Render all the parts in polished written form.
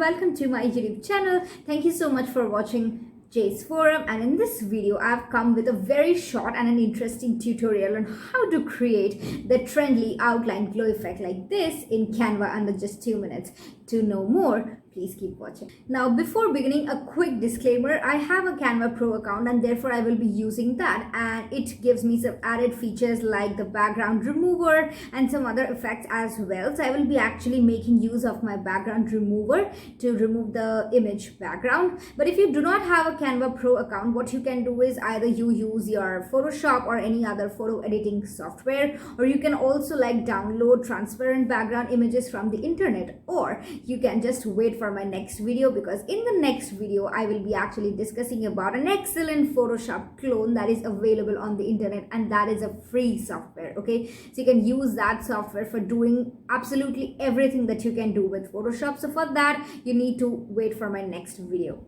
welcome to my YouTube channel. Thank you so much for watching Jay's Forum, and in this video I've come with a very short and an interesting tutorial on how to create the trendy outline glow effect like this in Canva under just 2 minutes. To know more, please keep watching. Now, before beginning, a quick disclaimer. I have a Canva Pro account and therefore I will be using that, and it gives me some added features like the background remover and some other effects as well. So I will be actually making use of my background remover to remove the image background. But if you do not have a Canva Pro account, what you can do is either you use your Photoshop or any other photo editing software, or you can also like download transparent background images from the internet, or you can just wait for my next video, because in the next video I will be actually discussing about an excellent Photoshop clone that is available on the internet, and that is a free software. Okay, so you can use that software for doing absolutely everything that you can do with Photoshop. So for that you need to wait for my next video.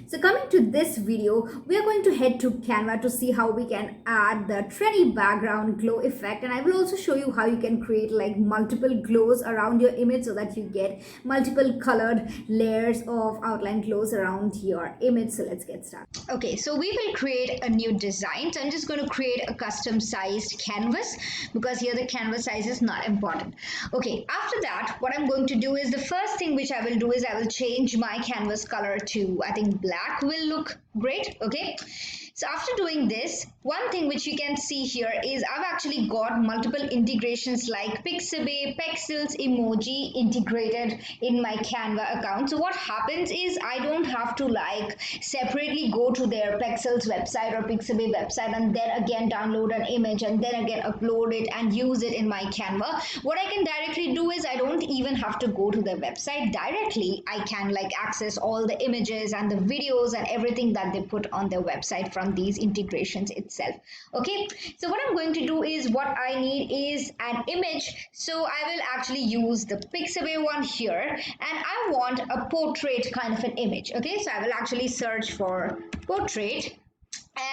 So coming to this video, we are going to head to Canva to see how we can add the trendy background glow effect, and I will also show you how you can create like multiple glows around your image so that you get multiple colored layers of outline glows around your image. So let's get started. Okay, so we will create a new design. So I'm just going to create a custom sized canvas, because here the canvas size is not important. Okay, after that what I'm going to do is, the first thing which I will do is I will change my canvas color to, I think, black will look great. Okay, so after doing this, one thing which you can see here is I've actually got multiple integrations like Pixabay, Pexels, emoji integrated in my Canva account. So what happens is I don't have to like separately go to their Pexels website or Pixabay website and then again download an image and then again upload it and use it in my Canva. What I can directly do is I don't even have to go to their website directly. I can like access all the images and the videos and everything that they put on their website from these integrations itself. Okay, so what I'm going to do is, what I need is an image. So I will actually use the Pixabay one here, and I want a portrait kind of an image. Okay, so I will actually search for portrait,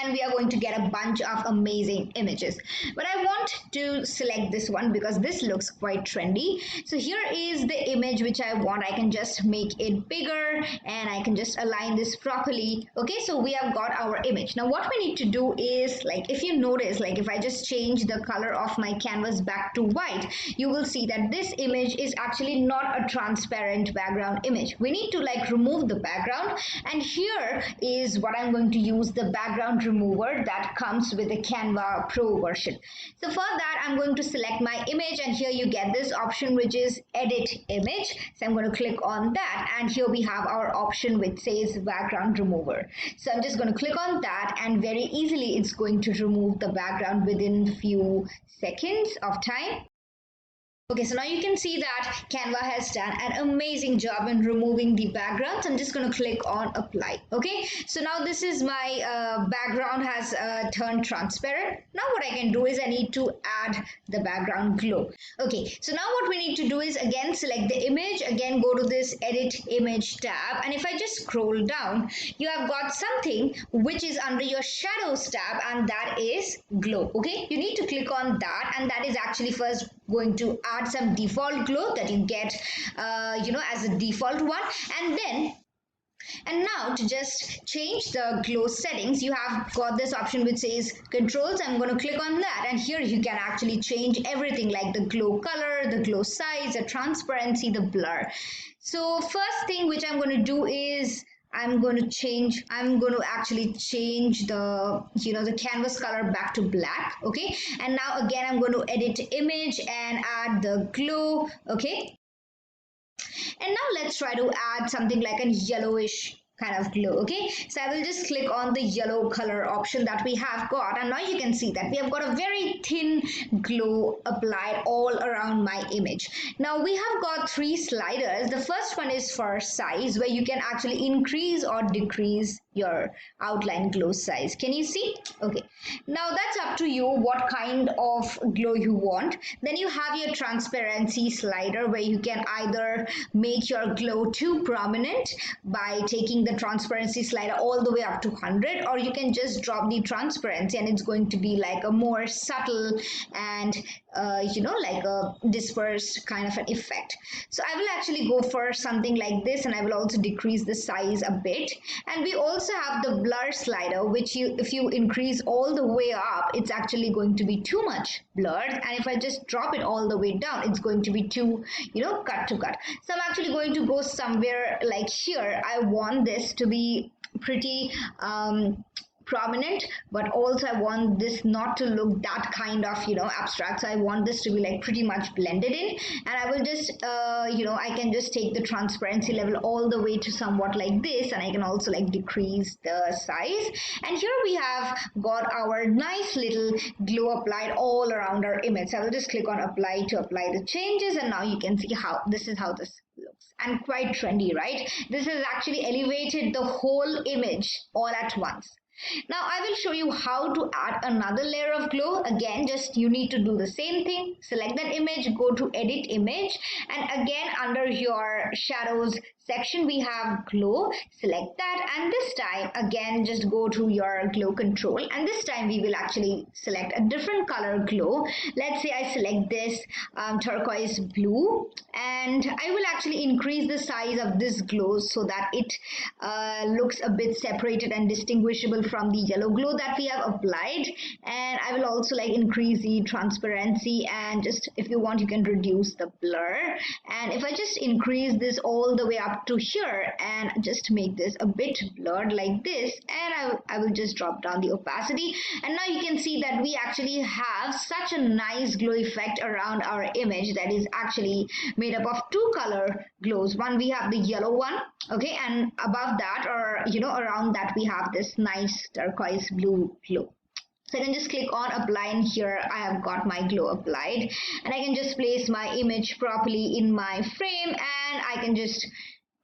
and we are going to get a bunch of amazing images, but I want to select this one because this looks quite trendy. So here is the image which I want. I can just make it bigger and I can just align this properly. Okay, so we have got our image. Now what we need to do is, like, if you notice, like if I just change the color of my canvas back to white, you will see that this image is actually not a transparent background image. We need to like remove the background, and here is what I'm going to use, the background remover that comes with the Canva Pro version. So for that I'm going to select my image, and here you get this option which is edit image. So I'm going to click on that, and here we have our option which says background remover. So I'm just going to click on that, and very easily it's going to remove the background within few seconds of time. Okay, so now you can see that Canva has done an amazing job in removing the backgrounds. I'm just going to click on apply. Okay, so now this is my background has turned transparent. Now what I can do is I need to add the background glow. Okay, so now what we need to do is again select the image, again go to this edit image tab, and if I just scroll down, you have got something which is under your shadows tab, and that is glow. Okay, you need to click on that, and that is actually first going to add some default glow that you get as a default one, and now to just change the glow settings, you have got this option which says controls. I'm going to click on that, and here you can actually change everything like the glow color, the glow size, the transparency, the blur. So first thing which I'm going to do is I'm going to actually change the canvas color back to black. Okay, and now again I'm going to edit image and add the glow. Okay, and now let's try to add something like a yellowish kind of glow. Okay, so I will just click on the yellow color option that we have got, and now you can see that we have got a very thin glow applied all around my image. Now we have got 3 sliders. The first one is for size, where you can actually increase or decrease your outline glow size. Can you see? Okay, Now that's up to you what kind of glow you want. Then you have your transparency slider where you can either make your glow too prominent by taking the transparency slider all the way up to 100, or you can just drop the transparency and it's going to be like a more subtle and like a dispersed kind of an effect. So I will actually go for something like this, and I will also decrease the size a bit. And we also have the blur slider, which if you increase all the way up, it's actually going to be too much blurred, and if I just drop it all the way down, it's going to be too cut to cut. So I'm actually going to go somewhere like here. I want this to be pretty prominent, but also I want this not to look that kind of abstract. So I want this to be like pretty much blended in, and I will just I can just take the transparency level all the way to somewhat like this, and I can also like decrease the size. And here we have got our nice little glow applied all around our image. So I will just click on apply to apply the changes, and now you can see how this looks, and quite trendy, right? This has actually elevated the whole image all at once. Now I will show you how to add another layer of glow. Again, just you need to do the same thing. Select that image, go to edit image, and again under your shadows section we have glow. Select that, and this time again just go to your glow control, and this time we will actually select a different color glow. Let's say I select this turquoise blue, and I will actually increase the size of this glow so that it looks a bit separated and distinguishable from the yellow glow that we have applied. And I will also like increase the transparency, and just if you want you can reduce the blur. And if I just increase this all the way up to here and just make this a bit blurred like this, and I will just drop down the opacity, and now you can see that we actually have such a nice glow effect around our image that is actually made up of two color glows. One, we have the yellow one, okay, and above that, or around that, we have this nice turquoise blue glow. So I can just click on apply, and here I have got my glow applied, and I can just place my image properly in my frame, and I can just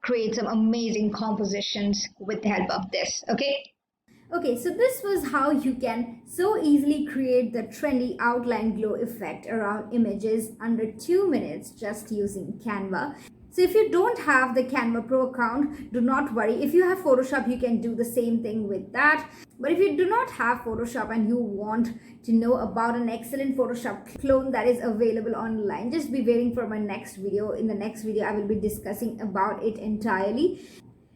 create some amazing compositions with the help of this. Okay, so this was how you can so easily create the trendy outline glow effect around images under 2 minutes just using Canva. So if you don't have the Canva Pro account, do not worry. If you have Photoshop, you can do the same thing with that. But if you do not have Photoshop and you want to know about an excellent Photoshop clone that is available online, just be waiting for my next video. In the next video, I will be discussing about it entirely.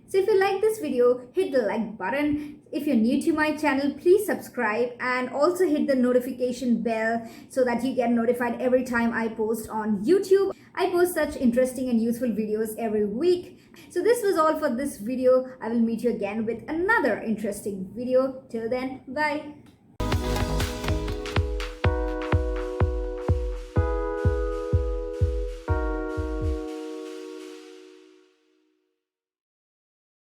So if you like this video, hit the like button. If you're new to my channel, please subscribe and also hit the notification bell so that you get notified every time I post on YouTube. I post such interesting and useful videos every week. So this was all for this video. I will meet you again with another interesting video. Till then, bye.